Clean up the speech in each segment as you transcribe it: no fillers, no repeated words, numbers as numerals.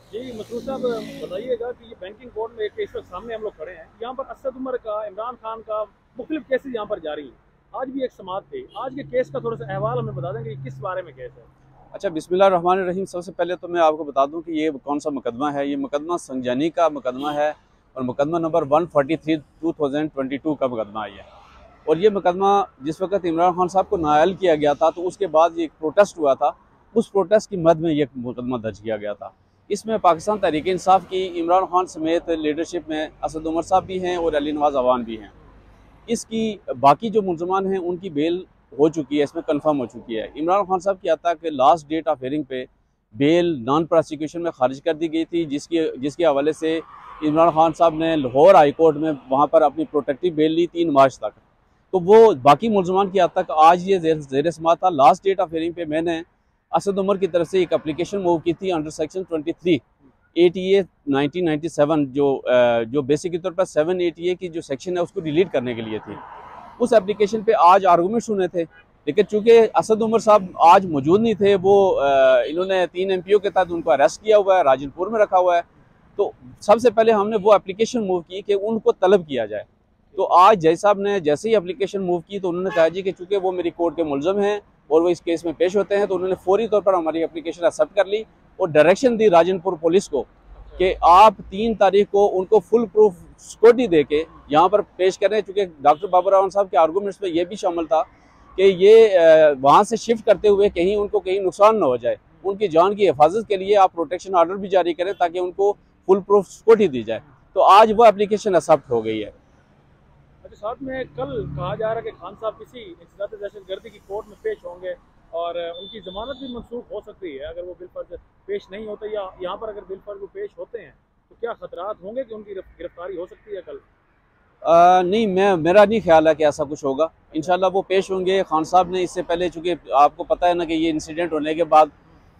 जी मसरूर साहब, बताइएगा कि ये बैंकिंग कोड में एक इस वक्त सामने हम लोग खड़े हैं। यहाँ पर असद उमर का, इमरान खान का मुख्तलिफ केसेस यहाँ पर जारी हैं। आज भी एक समाअत थी। आज के केस का थोड़ा सा अहवाल हमें बता देंगे कि किस बारे में केस है। अच्छा, बिस्मिल्लाह रहमान रहीम। सबसे पहले तो मैं आपको बता दूं कि ये कौन सा मुकदमा है। ये मुकदमा संजानी का मुकदमा है और मुकदमा नंबर 143 2022 का मुकदमा है ये। और ये मुकदमा जिस वक्त इमरान खान साहब को नाअहल किया गया था, तो उसके बाद ये एक प्रोटेस्ट हुआ था। उस प्रोटेस्ट की मद में ये मुकदमा दर्ज किया गया था। इसमें पाकिस्तान तहरीक इंसाफ की इमरान खान समेत लीडरशिप में असद उमर साहब भी हैं और अली नवाज अवान भी हैं। इसकी बाकी जो मुलजमान हैं उनकी बेल हो चुकी है, इसमें कंफर्म हो चुकी है। इमरान खान साहब की आता कि लास्ट डेट ऑफ हेयरिंग पे बेल नॉन प्रोसिक्यूशन में खारिज कर दी गई थी, जिसके हवाले से इमरान खान साहब ने लाहौर हाई कोर्ट में वहाँ पर अपनी प्रोटेक्टिव बेल ली 3 मार्च तक। तो वो बाकी मुलजमान की आता आज ये जेर समाअत था। लास्ट डेट ऑफ हेयरिंग पे मैंने असद उमर की तरफ से एक एप्लीकेशन मूव की थी अंडर सेक्शन 23 ATA 1997, जो बेसिक के तौर पर 7 ATA की जो सेक्शन है उसको डिलीट करने के लिए थी। उस एप्लीकेशन पे आज आर्गूमेंट सुने थे, लेकिन चूंकि असद उमर साहब आज मौजूद नहीं थे, वो इन्होंने 3 MPO के तहत उनको अरेस्ट किया हुआ है, राजनपुर में रखा हुआ है। तो सबसे पहले हमने वो एप्लीकेशन मूव की कि उनको तलब किया जाए। तो आज जज साहब ने जैसे ही एप्लीकेशन मूव की तो उन्होंने कहा जी कि चूंकि वो मेरी कोर्ट के मुलजम हैं और वो इस केस में पेश होते हैं, तो उन्होंने फौरी तौर पर हमारी एप्लीकेशन एक्सेप्ट कर ली और डायरेक्शन दी राजनपुर पुलिस को कि आप 3 तारीख को उनको फुल प्रूफ सिक्योरिटी दे के यहाँ पर पेश करें। चूँकि डॉक्टर बाबर रावण साहब के आर्गूमेंट्स में ये भी शामिल था कि ये वहाँ से शिफ्ट करते हुए कहीं उनको कहीं नुकसान ना हो जाए, उनकी जान की हिफाजत के लिए आप प्रोटेक्शन ऑर्डर भी जारी करें ताकि उनको फुल प्रूफ सिक्योरिटी दी जाए। तो आज वो एप्लीकेशन एक्सेप्ट हो गई है। अच्छा, साथ में कल कहा जा रहा है कि खान साहब किसी इंसदाद दहशतगर्दी की कोर्ट में पेश होंगे और उनकी जमानत भी मनसूख हो सकती है अगर वो बिलफर्ज पेश नहीं होते, या यहाँ पर अगर बिलफर्ज वो पेश होते हैं तो क्या खतरात होंगे कि उनकी गिरफ्तारी हो सकती है कल? नहीं, मेरा नहीं ख्याल है कि ऐसा कुछ होगा। इंशाल्लाह वो पेश होंगे। खान साहब ने इससे पहले, चूँकि आपको पता है ना कि ये इंसिडेंट होने के बाद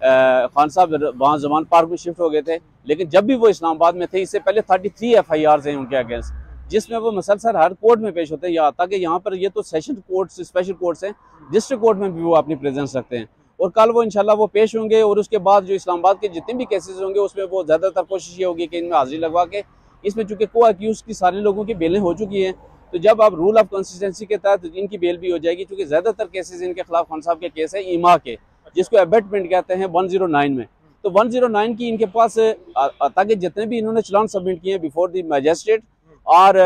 खान साहब वहाँ जमान पार्क में शिफ्ट हो गए थे, लेकिन जब भी वो इस्लामाबाद में थे इससे पहले 33 FIRs हैं उनके अगेंस्ट, जिसमें वो मसलसल हर कोर्ट में पेश होते हैं। यहाँ तक कि यहाँ पर ये तो सेशन कोर्ट्स, स्पेशल कोर्ट्स हैं, डिस्ट्रिक्ट कोर्ट में भी वो अपनी प्रेजेंस रखते हैं। और कल वो इंशाल्लाह वो पेश होंगे और उसके बाद जो इस्लामाबाद के जितने भी केसेस होंगे उसमें वो ज़्यादातर कोशिश ये होगी कि इनमें हाजिरी लगवा के, इसमें चूंकि को अक्यूज की सारे लोगों की बेलें हो चुकी हैं, तो जब आप रूल ऑफ कंसिस्टेंसी के तहत इनकी बेल भी हो जाएगी। चूंकि ज़्यादातर केसेस इनके खिलाफ खान साहब के केस है ईमा के, जिसको अबेटमेंट कहते हैं 109 में। तो 109 की इनके पास ताकि जितने भी इन्होंने चलान सबमिट किए बिफोर द मैजिस्ट्रेट और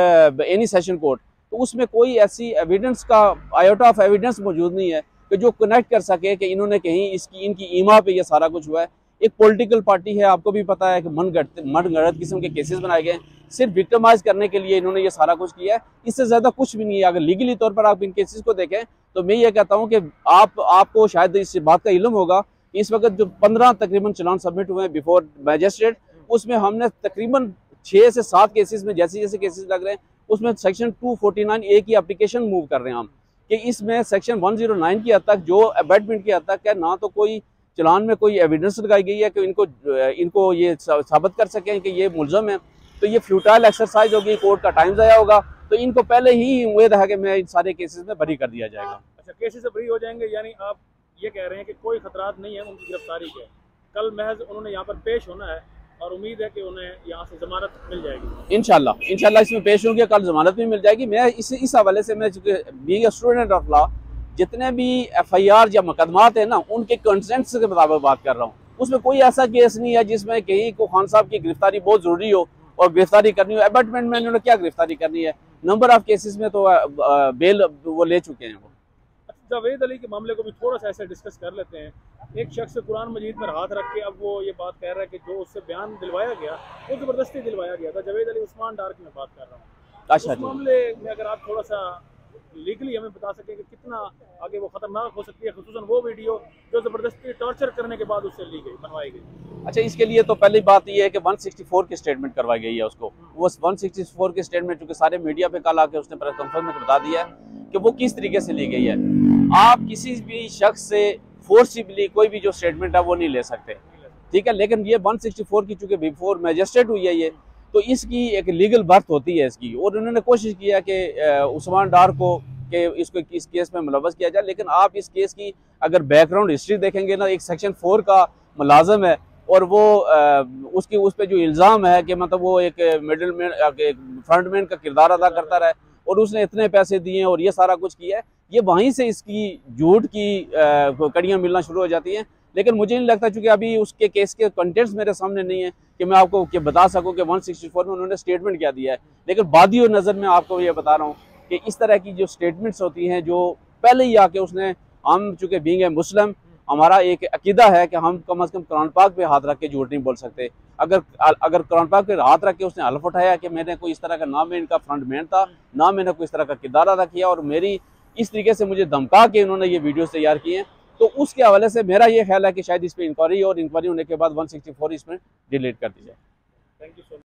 एनी सेशन कोर्ट, तो उसमें कोई ऐसी एविडेंस का आयोटा ऑफ एविडेंस मौजूद नहीं है कि जो कनेक्ट कर सके कि इन्होंने कहीं इनकी ईमा पे ये सारा कुछ हुआ है। एक पॉलिटिकल पार्टी है, आपको भी पता है कि मनगढ़ंत किस्म के केसेस बनाए गए, सिर्फ विक्टिमाइज करने के लिए इन्होंने ये सारा कुछ किया है। इससे ज़्यादा कुछ भी नहीं है। अगर लीगली तौर पर आप इन केसेस को देखें तो मैं ये कहता हूँ कि आपको शायद इस बात का इल्म होगा कि इस वक्त जो 15 तकरीबन चलान सबमिट हुए हैं बिफोर मैजिस्ट्रेट, उसमें हमने तकरीबन 6 से 7 केसेस में जैसे जैसे केसेस लग रहे हैं उसमें सेक्शन 249A की एप्लीकेशन मूव कर रहे हैं हम, कि इसमें सेक्शन 109 की हद तक, जो अबेटमेंट की हद तक है, ना तो कोई चलान में कोई एविडेंस लगाई गई है कि इनको ये साबित कर सकें कि ये मुलजम है। तो ये फ्यूटाइल एक्सरसाइज होगी, कोर्ट का टाइम ज़ाया होगा। तो इनको पहले ही उम्मीद है कि मैं इन सारे केसेस में बरी कर दिया जाएगा। अच्छा, केसेस से बरी हो जाएंगे, यानी आप ये कह रहे हैं कि कोई खतरात नहीं है उनकी गिरफ्तारी के? कल महज उन्होंने यहाँ पर पेश होना है और उम्मीद है कि उन्हें यहाँ से जमानत मिल जाएगी। इंशाल्लाह इसमें पेश होंगे, कल जमानत भी मिल जाएगी। मैं इस हवाले से, मैं चूँकि being a student of law, जितने भी FIR या मुकदमात हैं ना, उनके कंसेंट्स के मुताबिक बात कर रहा हूँ। उसमें कोई ऐसा केस नहीं है जिसमें कहीं को खान साहब की गिरफ्तारी बहुत ज़रूरी हो और गिरफ्तारी करनी हो। अबेटमेंट में इन्होंने क्या गिरफ्तारी करनी है? नंबर ऑफ केसेस में तो बेल वो ले चुके हैं वो। जावेद अली के मामले को भी थोड़ा सा ऐसे डिस्कस कर लेते हैं। एक शख्स कुरान मजीद पर हाथ रख के अब वो ये बात कह रहा है कि जो उससे बयान दिलवाया गया वो ज़बरदस्ती दिलवाया गया था। जावेद अली उस्मान डार की मैं बात कर रहा हूँ। अच्छा, उस मामले में अगर आप थोड़ा सा लीगली हमें बता सकें कि कितना आगे वो खतरनाक हो सकती है, खुसूसन वो वीडियो जो ज़बरदस्ती टॉर्चर करने के बाद उससे ली गई, बनवाई गई। अच्छा, इसके लिए तो पहली बात यह है कि 164 की स्टेटमेंट करवाई गई है उसको। वो 164 की स्टेटमेंट चूँकि सारे मीडिया पे कल आके उसने प्रेस कॉन्फ्रेंस में बता दिया है कि वो किस तरीके से ली गई है। आप किसी भी शख्स से फोर्सिबली कोई भी जो स्टेटमेंट है वो नहीं ले सकते, ठीक है। लेकिन ये 164 की चूँकि बिफोर मैजिस्ट्रेट हुई है ये, तो इसकी एक लीगल बर्थ होती है इसकी। और उन्होंने कोशिश किया कि उस्मान डार को कि इसको इस केस में मुलव्वस किया जाए। लेकिन आप इस केस की अगर बैकग्राउंड हिस्ट्री देखेंगे ना, एक सेक्शन 4 का मुलाजम है और वो उसकी उस पर जो इल्ज़ाम है कि मतलब वो एक मिडिल मैन फ्रंटमैन का किरदार अदा करता रहा और उसने इतने पैसे दिए और ये सारा कुछ किया है, ये वहीं से इसकी झूठ की कड़ियाँ मिलना शुरू हो जाती हैं। लेकिन मुझे नहीं लगता, चूँकि अभी उसके केस के कंटेंट्स मेरे सामने नहीं है कि मैं आपको बता सकूं कि 164 में उन्होंने स्टेटमेंट क्या दिया है। लेकिन बादियो नज़र में आपको ये बता रहा हूँ कि इस तरह की जो स्टेटमेंट्स होती हैं, जो पहले ही आके उसने, हम चूँकि बीइंग ए मुस्लिम, हमारा एक अकीदा है कि हम कम अज़ कम कुरान पाक पे हाथ रख के झूठ नहीं बोल सकते। अगर कुरान पाक पे हाथ रख के उसने हल्फ उठाया कि मैंने कोई इस तरह का, ना मैं इनका फ्रंटमैन था, ना मैंने कोई इस तरह का किरदार अदा किया, और मेरी इस तरीके से मुझे धमका के इन्होंने ये वीडियोस तैयार किए हैं, तो उसके हवाले से मेरा ये ख्याल है कि शायद इस पर इंक्वायरी, और इंक्वायरी होने के बाद 164 इसमें डिलीट कर दी जाए। Thank you so much.